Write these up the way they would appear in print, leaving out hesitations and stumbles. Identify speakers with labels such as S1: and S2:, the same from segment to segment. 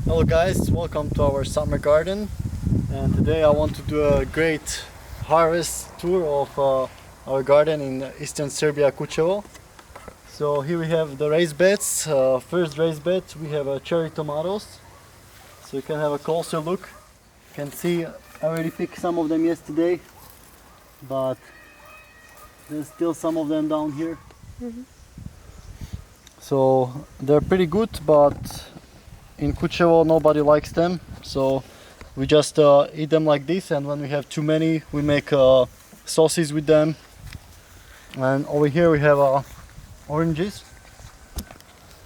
S1: Hello guys, welcome to our summer garden, and today I want to do a great harvest tour of our garden in eastern Serbia, Kučevo. So here we have the raised beds. First raised bed we have cherry tomatoes, so you can have a closer look. You can see I already picked some of them yesterday, but there's still some of them down here. So they're pretty good, but in Kučevo nobody likes them, so we just eat them like this, and when we have too many we make sauces with them. And over here we have oranges.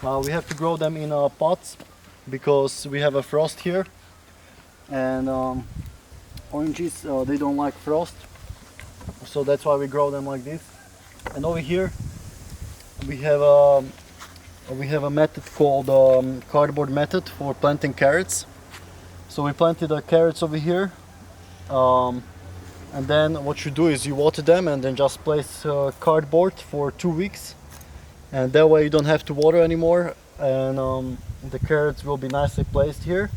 S1: We have to grow them in pots because we have a frost here, and oranges they don't like frost, so that's why we grow them like this. And over here we have a method called cardboard method for planting carrots. So we planted the carrots over here, and then what you do is you water them and then just place cardboard for 2 weeks, and that way you don't have to water anymore, and the carrots will be nicely placed here,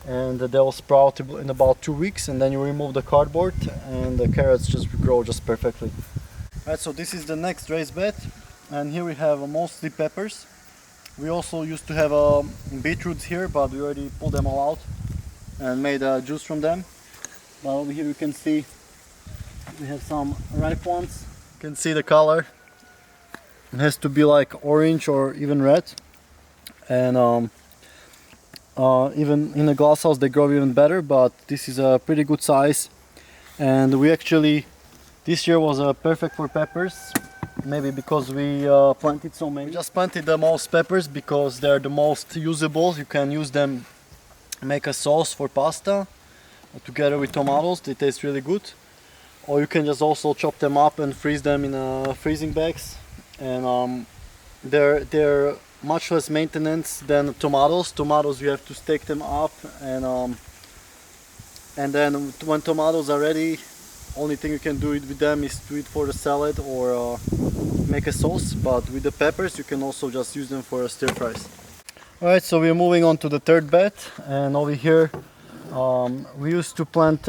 S1: and they will sprout in about 2 weeks, and then you remove the cardboard and the carrots just grow just perfectly. Alright, so this is the next raised bed, and here we have mostly peppers. We also used to have beetroots here, but we already pulled them all out and made juice from them. But over here you can see we have some ripe ones. You can see the color. It has to be like orange or even red. And even in a glass house they grow even better, but this is a pretty good size. And we actually, this year was perfect for peppers. Maybe because we planted so many. We just planted the most peppers because they're the most usable. You can use them, make a sauce for pasta together with tomatoes. They taste really good. Or you can just also chop them up and freeze them in freezing bags. And they're much less maintenance than tomatoes. Tomatoes you have to stake them up, and then when tomatoes are ready, only thing you can do it with them is to eat for the salad or make a sauce. But with the peppers you can also just use them for stir fries. Alright, so we're moving on to the third bed, and over here we used to plant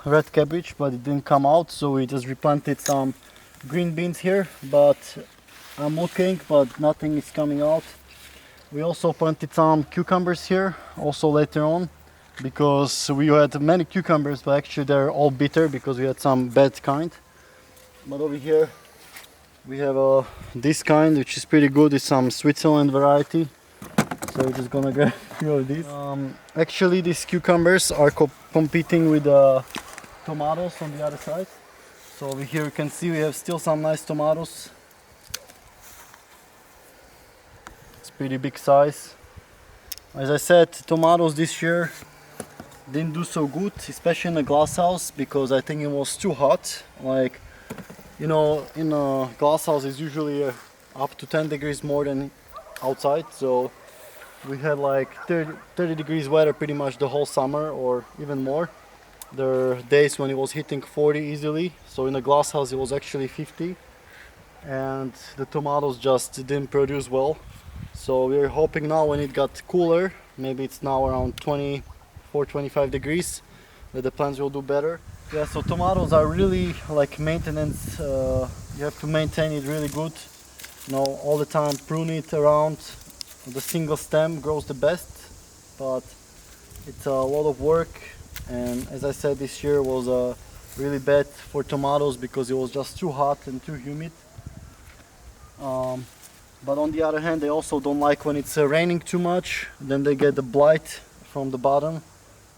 S1: red cabbage, but it didn't come out, so we just replanted some green beans here, but I'm looking, but nothing is coming out. We also planted some cucumbers here also later on, because we had many cucumbers, but actually they're all bitter because we had some bad kind. But over here we have this kind, which is pretty good. It's some Switzerland variety, so we're just gonna grab a few of these. Actually these cucumbers are competing with tomatoes on the other side. So over here you can see we have still some nice tomatoes. It's pretty big size. As I said, tomatoes this year didn't do so good, especially in a glass house, because I think it was too hot. Like, you know, in a glass house is usually up to 10 degrees more than outside, so we had like 30 degrees weather pretty much the whole summer, or even more. There are days when it was hitting 40 easily, so in a glass house it was actually 50, and the tomatoes just didn't produce well. So we're hoping now when it got cooler, maybe it's now around 24-25 degrees, that the plants will do better. Yeah, so tomatoes are really like maintenance. You have to maintain it really good. You know, all the time prune it around. The single stem grows the best, but it's a lot of work. And as I said, this year was really bad for tomatoes because it was just too hot and too humid. But on the other hand, they also don't like when it's raining too much. Then they get the blight from the bottom,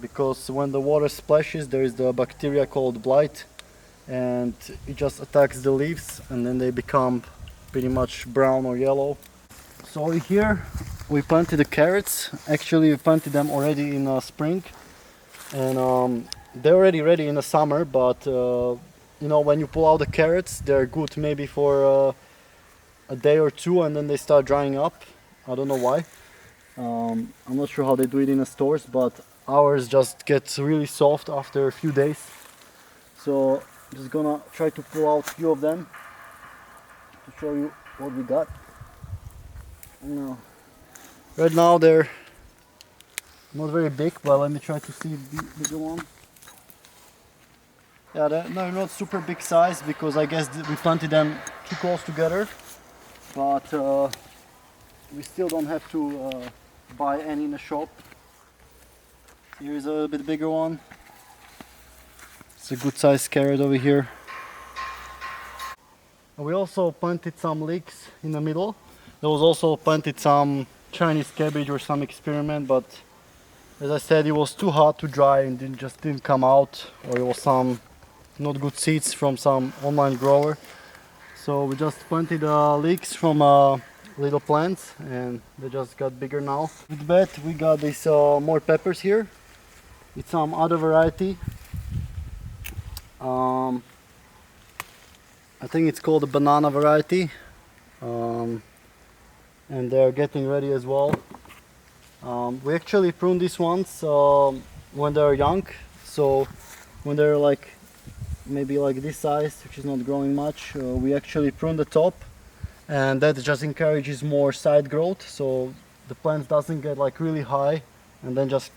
S1: because when the water splashes there is the bacteria called blight, and it just attacks the leaves, and then they become pretty much brown or yellow. So over here we planted the carrots. Actually we planted them already in spring, and they're already ready in the summer, but you know, when you pull out the carrots they're good maybe for a day or two, and then they start drying up. I don't know why. I'm not sure how they do it in the stores, but ours just gets really soft after a few days. So I'm just gonna try to pull out a few of them to show you what we got. Right now they're Not very big, but let me try to see the bigger one. Yeah, they're not super big size because I guess we planted them too close together. But we still don't have to buy any in the shop. Here's a bit bigger one. It's a good size carrot over here. We also planted some leeks in the middle. There was also planted some Chinese cabbage or some experiment, but as I said, it was too hot to dry and just didn't come out, or it was some not good seeds from some online grower. So we just planted leeks from little plants and they just got bigger now. With that we got these more peppers here. It's some other variety. I think it's called the banana variety, and they're getting ready as well. We actually prune these ones when they're young, so when they're like maybe like this size, which is not growing much, we actually prune the top, and that just encourages more side growth, so the plant doesn't get like really high and then just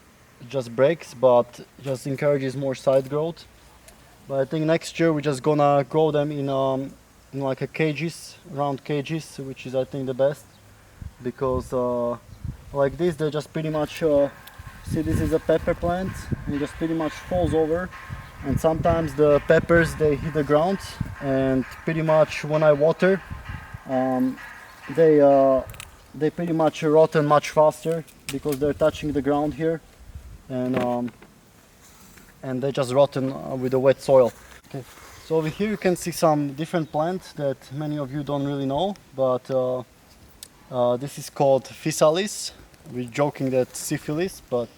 S1: breaks, but just encourages more side growth. But I think next year we're just gonna grow them in like a cages, round cages, which is I think the best, because like this they just pretty much see, this is a pepper plant and it just pretty much falls over, and sometimes the peppers they hit the ground, and pretty much when I water they pretty much rotten much faster because they're touching the ground here, and they just rotten with the wet soil. Okay, so over here you can see some different plants that many of you don't really know, but this is called physalis. We're joking that syphilis, but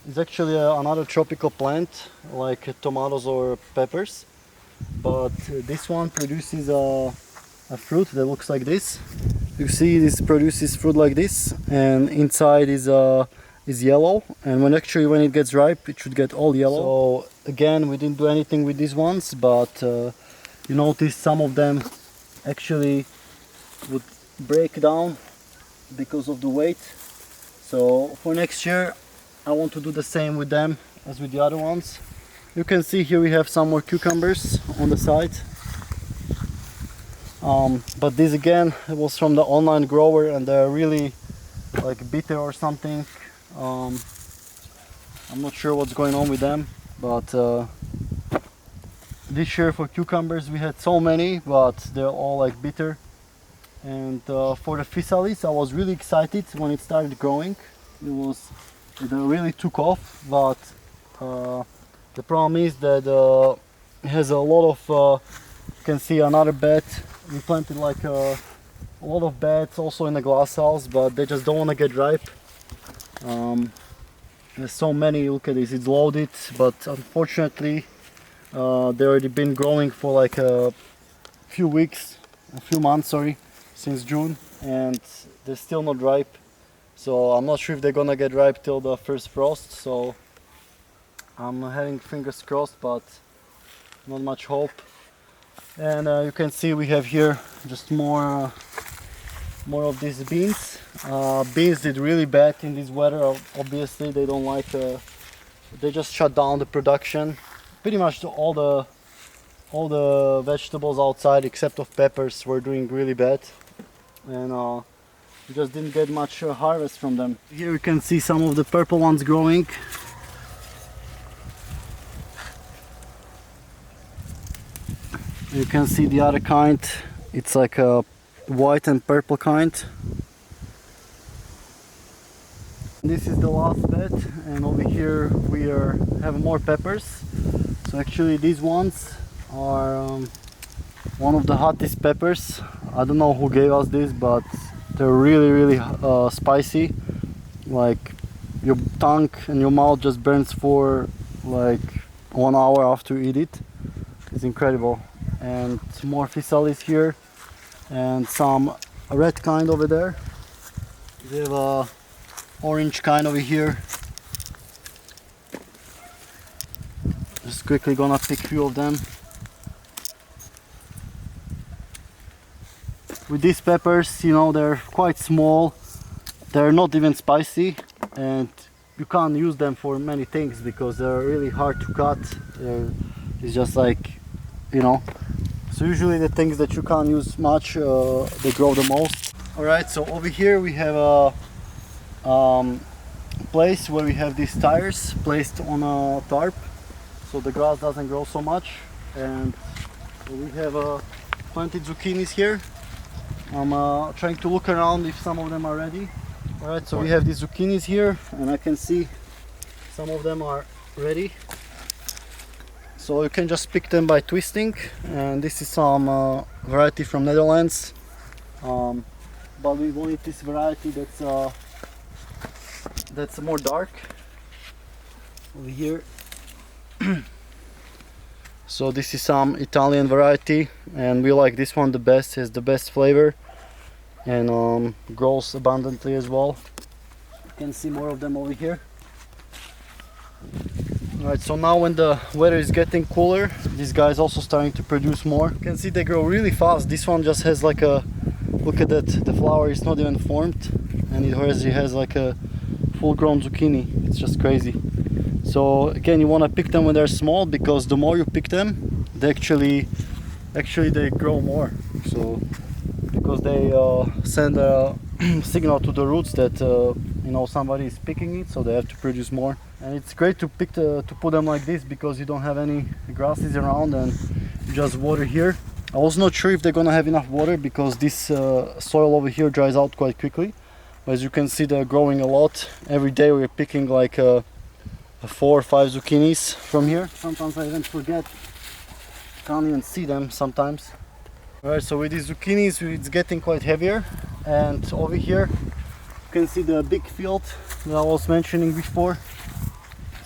S1: it's actually another tropical plant like tomatoes or peppers, but this one produces a fruit that looks like this. You see, this produces fruit like this, and inside is yellow, and when it gets ripe it should get all yellow. So again, we didn't do anything with these ones, but you notice some of them actually would break down because of the weight. So for next year I want to do the same with them as with the other ones. You can see here we have some more cucumbers on the side, but this again, it was from the online grower and they're really like bitter or something. I'm not sure what's going on with them, but this year for cucumbers we had so many, but they're all like bitter. And for the physalis I was really excited when it started growing. It really took off, but the problem is that it has a lot of you can see another bed. We planted like a lot of beds also in the glass house, but they just don't want to get ripe. There's so many, look at this, it's loaded, but unfortunately they already been growing for like a few months, sorry, since June, and they're still not ripe. So I'm not sure if they're gonna get ripe till the first frost, so I'm having fingers crossed, but not much hope. And you can see we have here just more of these beans. Beans did really bad in this weather. Obviously they don't like they just shut down the production. Pretty much all the vegetables outside except of peppers were doing really bad, and we just didn't get much harvest from them. Here you can see some of the purple ones growing. You can see the other kind, it's like a white and purple kind. This is the last bed, and over here we have more peppers. So actually these ones are one of the hottest peppers. I don't know who gave us this, but they're really spicy. Like your tongue and your mouth just burns for like 1 hour after you eat it. It's incredible. And more physalis here, and some red kind over there. We have a orange kind over here. Just quickly gonna pick a few of them. With these peppers, you know, they're quite small. They're not even spicy. and you can't use them for many things because they're really hard to cut. It's just like, you know, so usually the things that you can't use much, they grow the most. Alright, so over here we have a place where we have these tires placed on a tarp, so the grass doesn't grow so much. And we have planted zucchinis here. I'm trying to look around if some of them are ready. Alright, so we have these zucchinis here, and I can see some of them are ready. So you can just pick them by twisting, and this is some variety from Netherlands. But we wanted this variety that's more dark over here. So this is some Italian variety, and we like this one the best. Has the best flavor and grows abundantly as well. You can see more of them over here. Alright, so now when the weather is getting cooler, this guy is also starting to produce more. You can see they grow really fast. This one just has like a, look at that, the flower is not even formed, and it has like a full-grown zucchini. It's just crazy. So again, you want to pick them when they're small, because the more you pick them, they actually they grow more. So because they send a signal to the roots that you know, somebody is picking it, so they have to produce more. And it's great to put them like this because you don't have any grasses around, and you just water here. I was not sure if they're gonna have enough water because this soil over here dries out quite quickly. But as you can see, they're growing a lot. Every day we're picking like 4 or 5 zucchinis from here. Sometimes I even forget, can't even see them sometimes. Alright, so with these zucchinis it's getting quite heavier, and over here you can see the big field that I was mentioning before.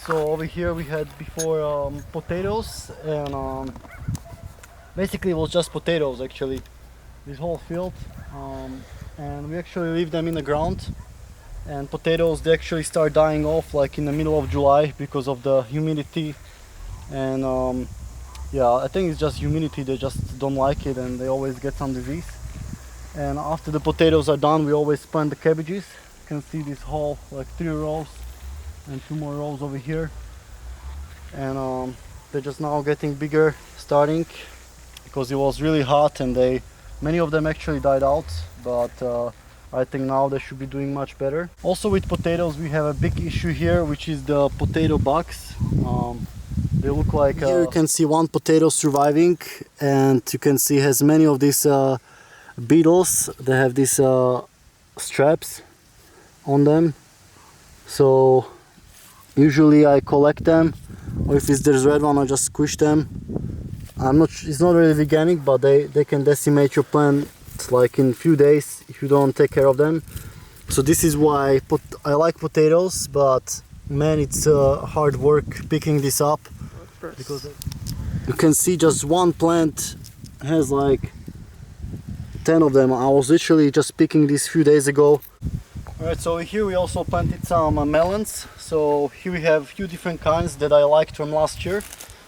S1: So over here we had before potatoes, and basically it was just potatoes actually, this whole field, and we actually leave them in the ground. And potatoes, they actually start dying off like in the middle of July because of the humidity, and yeah, I think it's just humidity, they just don't like it and they always get some disease. And after the potatoes are done, we always plant the cabbages. You can see this whole like 3 rows and 2 more rows over here, and they're just now getting bigger starting because it was really hot, and many of them actually died out, but I think now they should be doing much better. Also with potatoes we have a big issue here, which is the potato bugs. They look like here you can see one potato surviving, and you can see has many of these beetles. They have these straps on them, so usually I collect them, or if there's red one I just squish them. It's not really organic, but they can decimate your plant like in a few days if you don't take care of them. So this is why I like potatoes, but man, it's hard work picking this up, because you can see just one plant has like 10 of them. I was literally just picking this few days ago. Alright, so here we also planted some melons. So here we have a few different kinds that I liked from last year.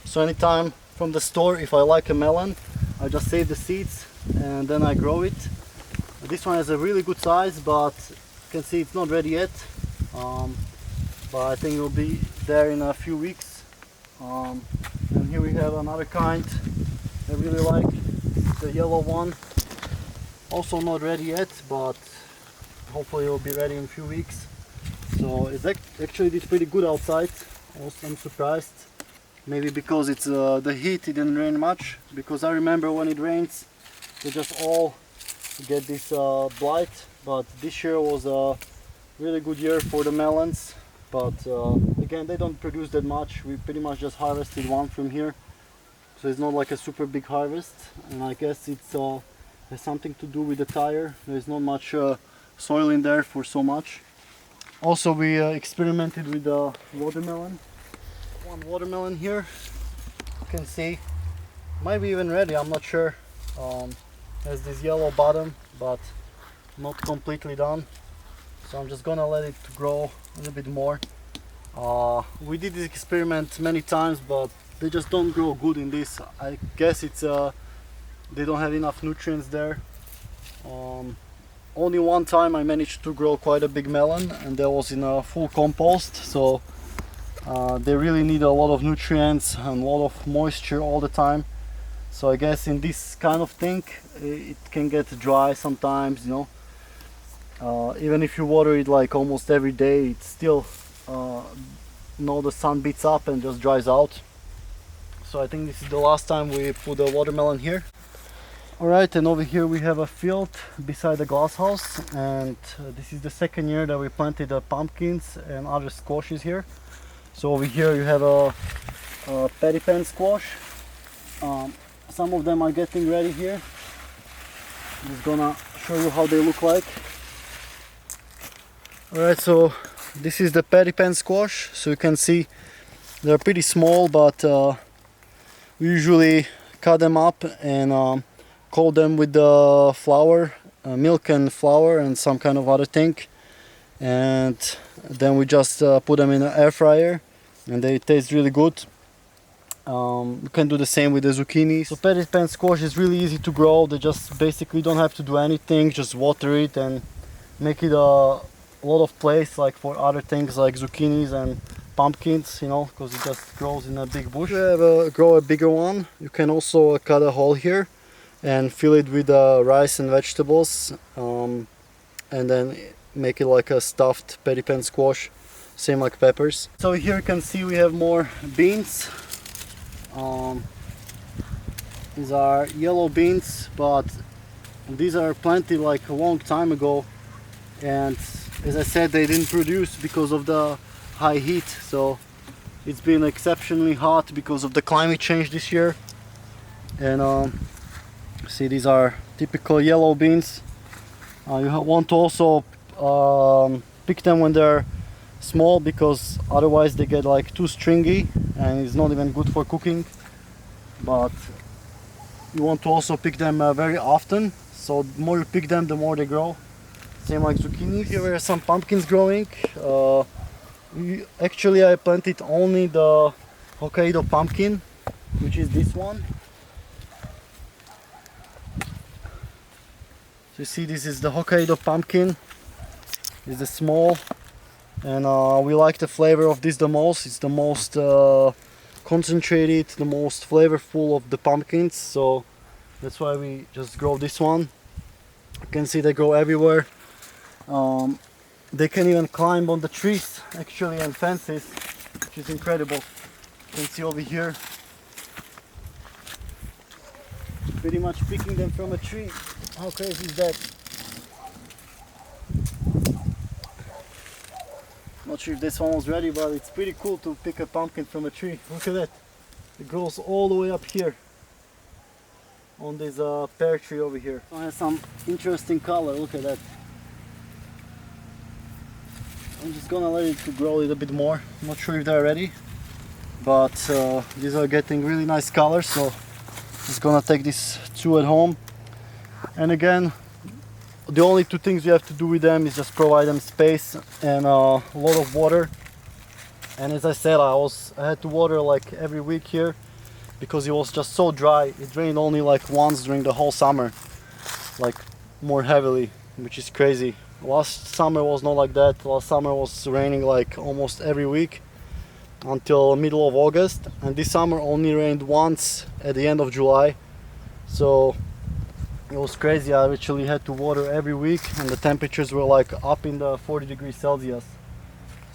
S1: So anytime from the store, if I like a melon, I just save the seeds and then I grow it. This one has a really good size, but you can see it's not ready yet. But I think it will be there in a few weeks. And here we have another kind I really like, the yellow one. Also not ready yet, but hopefully it will be ready in a few weeks. So it's actually did pretty good outside. Also, I'm surprised. Maybe because it's the heat, it didn't rain much. Because I remember when it rains, they just all get this blight. But this year was a really good year for the melons. But again, they don't produce that much. We pretty much just harvested one from here. So it's not like a super big harvest. And I guess it has something to do with the tire. There's not much soil in there for so much. Also, we experimented with the watermelon. One watermelon here, you can see, might be even ready, I'm not sure. Has this yellow bottom, but not completely done. So I'm just gonna let it grow a little bit more. We did this experiment many times, but they just don't grow good in this. I guess it's they don't have enough nutrients there. only one time I managed to grow quite a big melon, and that was in a full compost. So they really need a lot of nutrients and a lot of moisture all the time. So I guess in this kind of thing it can get dry sometimes, you know. Even if you water it like almost every day, it's still the sun beats up and just dries out. So I think this is the last time we put a watermelon here. Alright, and over here we have a field beside the glass house, and this is the second year that we planted pumpkins and other squashes here. So over here you have a paddy pan squash. Some of them are getting ready here. I'm just gonna show you how they look like. Alright, so this is the paddy pan squash. So you can see they're pretty small, but we usually cut them up and coat them with the flour, milk and flour and some kind of other thing, and then we just put them in an air fryer, and they taste really good. You can do the same with the zucchini. So paddy pan squash is really easy to grow. They just basically don't have to do anything, just water it and make it a lot of place like for other things like zucchinis and pumpkins, you know, because it just grows in a big bush. If you grow a bigger one, you can also cut a hole here and fill it with rice and vegetables, and then make it like a stuffed paddy pan squash, same like peppers. So here you can see we have more beans. These are yellow beans, but these are planted like a long time ago, and as I said, they didn't produce because of the high heat. So it's been exceptionally hot because of the climate change this year. And see, these are typical yellow beans. You want to also pick them when they're small, because otherwise they get like too stringy and it's not even good for cooking. But you want to also pick them very often, so the more you pick them, the more they grow. Same like zucchini. Here are some pumpkins growing. Actually I planted only the Hokkaido pumpkin, which is this one. So you see, this is the Hokkaido pumpkin. It's the small, and we like the flavor of this the most. It's the most concentrated, the most flavorful of the pumpkins, so that's why we just grow this one. You can see they grow everywhere. They can even climb on the trees actually and fences, which is incredible. You can see over here, pretty much picking them from a tree. How crazy is that? Not sure if this one was ready, but it's pretty cool to pick a pumpkin from a tree. Look at that. It grows all the way up here on this pear tree over here. It has some interesting color. Look at that. I'm just gonna let it to grow a little bit more. I'm not sure if they're ready, but these are getting really nice colors, so I'm just gonna take these two at home. And again, the only two things you have to do with them is just provide them space and a lot of water. And as I said, I had to water like every week here because it was just so dry. It rained only like once during the whole summer, like more heavily, which is crazy. Last summer was not like that. Last summer was raining like almost every week until middle of August, and this summer only rained once at the end of July. So it was crazy. I actually had to water every week, and the temperatures were like up in the 40 degrees Celsius.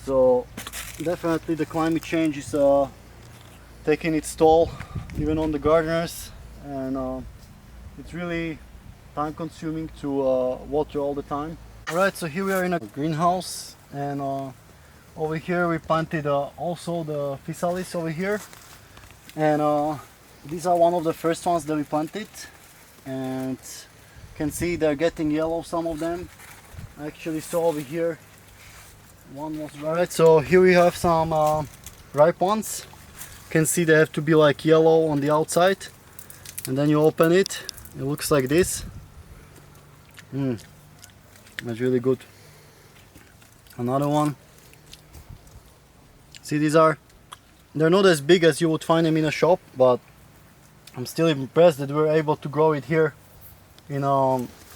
S1: So definitely the climate change is taking its toll even on the gardeners, and it's really time consuming to water all the time. Alright, so here we are in a greenhouse, and over here we planted also the physalis over here, and these are one of the first ones that we planted, and you can see they're getting yellow, some of them. I actually saw over here one was right. So here we have some ripe ones. You can see they have to be like yellow on the outside, and then you open it, it looks like this. That's really good. Another one. See, they're not as big as you would find them in a shop, but I'm still impressed that we're able to grow it here in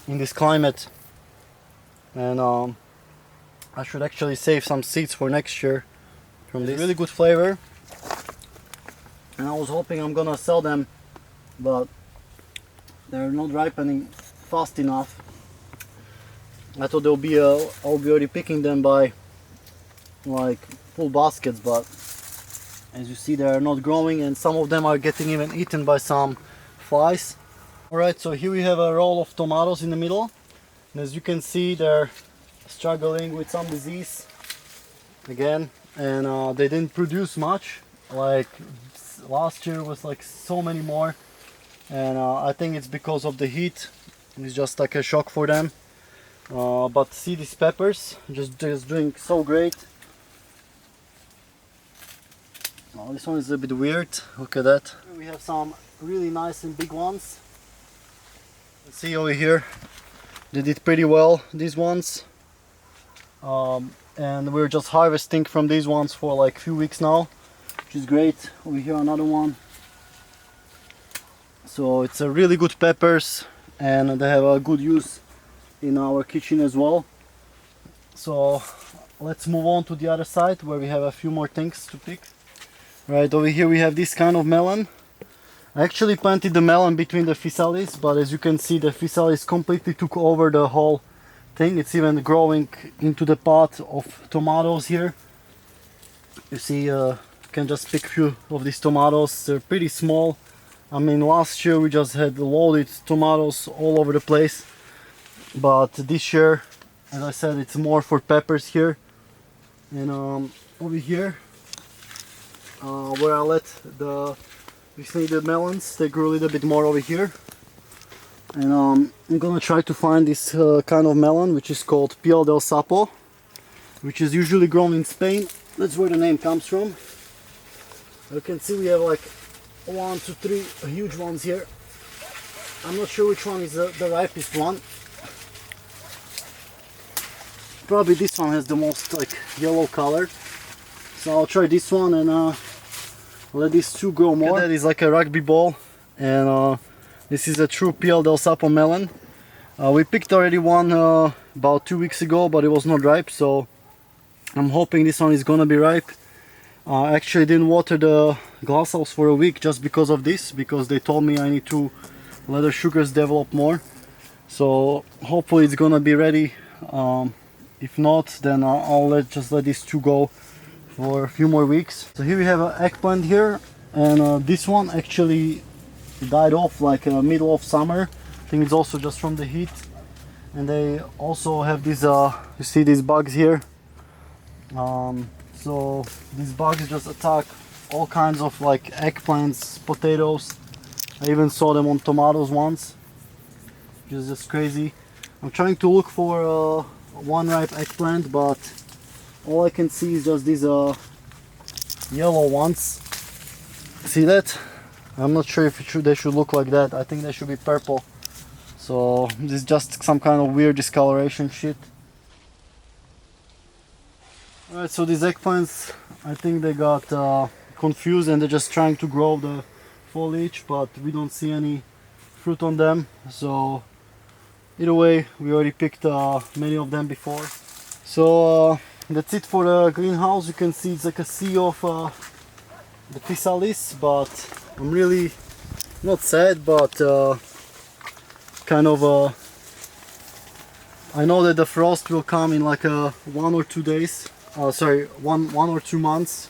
S1: this climate. and I should actually save some seeds for next year from this. Really good flavor, and I was hoping I'm gonna sell them, but they're not ripening fast enough. I thought I'll be already picking them by like full baskets, but as you see, they are not growing, and some of them are getting even eaten by some flies. Alright, so here we have a row of tomatoes in the middle, and as you can see, they're struggling with some disease again, and they didn't produce much. Like last year was like so many more, and I think it's because of the heat. It's just like a shock for them. But see these peppers, just doing so great. Oh, this one is a bit weird. Look at that. We have some really nice and big ones. Let's see over here. They did pretty well, these ones. And we're just harvesting from these ones for like a few weeks now, which is great. Over here another one. So it's a really good peppers, and they have a good use in our kitchen as well. So let's move on to the other side where we have a few more things to pick. Right over here we have this kind of melon. I actually planted the melon between the physalis, but as you can see, the physalis completely took over the whole thing. It's even growing into the pot of tomatoes here. You see, you can just pick a few of these tomatoes. They're pretty small. I mean, last year we just had loaded tomatoes all over the place, but this year, as I said, it's more for peppers here. And over here, where I let the melons, they grew a little bit more over here. And I'm gonna try to find this kind of melon, which is called Piel del Sapo, which is usually grown in Spain. That's where the name comes from. You can see we have like 1, 2, 3 huge ones here. I'm not sure which one is the ripest one. Probably this one has the most like yellow color. So I'll try this one and let these two grow more. That is like a rugby ball, and this is a true Piel del Sapo melon. We picked already one about 2 weeks ago, but it was not ripe, so I'm hoping this one is gonna be ripe. I actually didn't water the glasshouse for a week just because of this, because they told me I need to let the sugars develop more. So hopefully it's gonna be ready. If not, then I'll just let these two go for a few more weeks. So here we have an eggplant here, and this one actually died off like middle of summer. I think it's also just from the heat. And they also have these, you see these bugs here. So these bugs just attack all kinds of like eggplants, potatoes. I even saw them on tomatoes once, which is just crazy. I'm trying to look for one ripe eggplant, but all I can see is just these yellow ones. See that? I'm not sure if they should look like that. I think they should be purple. So this is just some kind of weird discoloration shit. Alright, so these eggplants, I think they got confused and they're just trying to grow the foliage, but we don't see any fruit on them. So either way, we already picked many of them before. So that's it for the greenhouse. You can see it's like a sea of the physalis, but I'm really not sad, but kind of I know that the frost will come in like 1 or 2 days. Sorry, one or 2 months.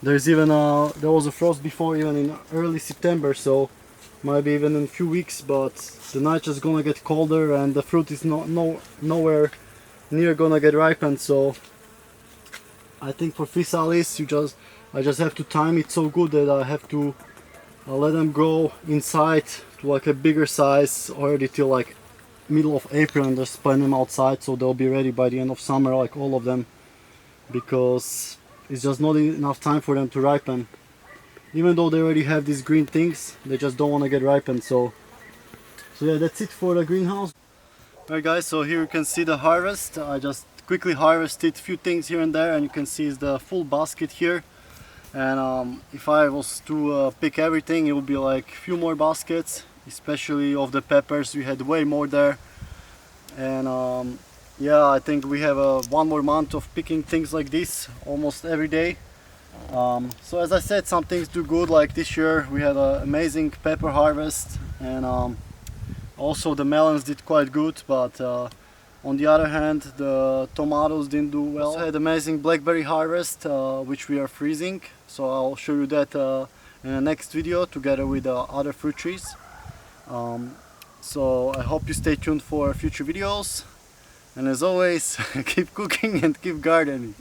S1: There's even there was a frost before, even in early September, so maybe even in a few weeks. But the night is gonna get colder, and the fruit is nowhere near gonna get ripened. So I think for physalis, I just have to time it so good that I have to let them grow inside to like a bigger size already till like middle of April, and just plant them outside so they'll be ready by the end of summer, like all of them, because it's just not enough time for them to ripen. Even though they already have these green things, they just don't want to get ripened. So yeah, that's it for the greenhouse. Alright guys, so here you can see the harvest. I just quickly harvested a few things here and there, and you can see it's the full basket here. And if I was to pick everything, it would be like a few more baskets, especially of the peppers. We had way more there. And Yeah, I think we have one more month of picking things like this almost every day. So as I said, some things do good, like this year we had an amazing pepper harvest, and also the melons did quite good, but on the other hand the tomatoes didn't do well. Also had amazing blackberry harvest, which we are freezing, so I'll show you that in the next video together with other fruit trees. So I hope you stay tuned for future videos, and as always keep cooking and keep gardening.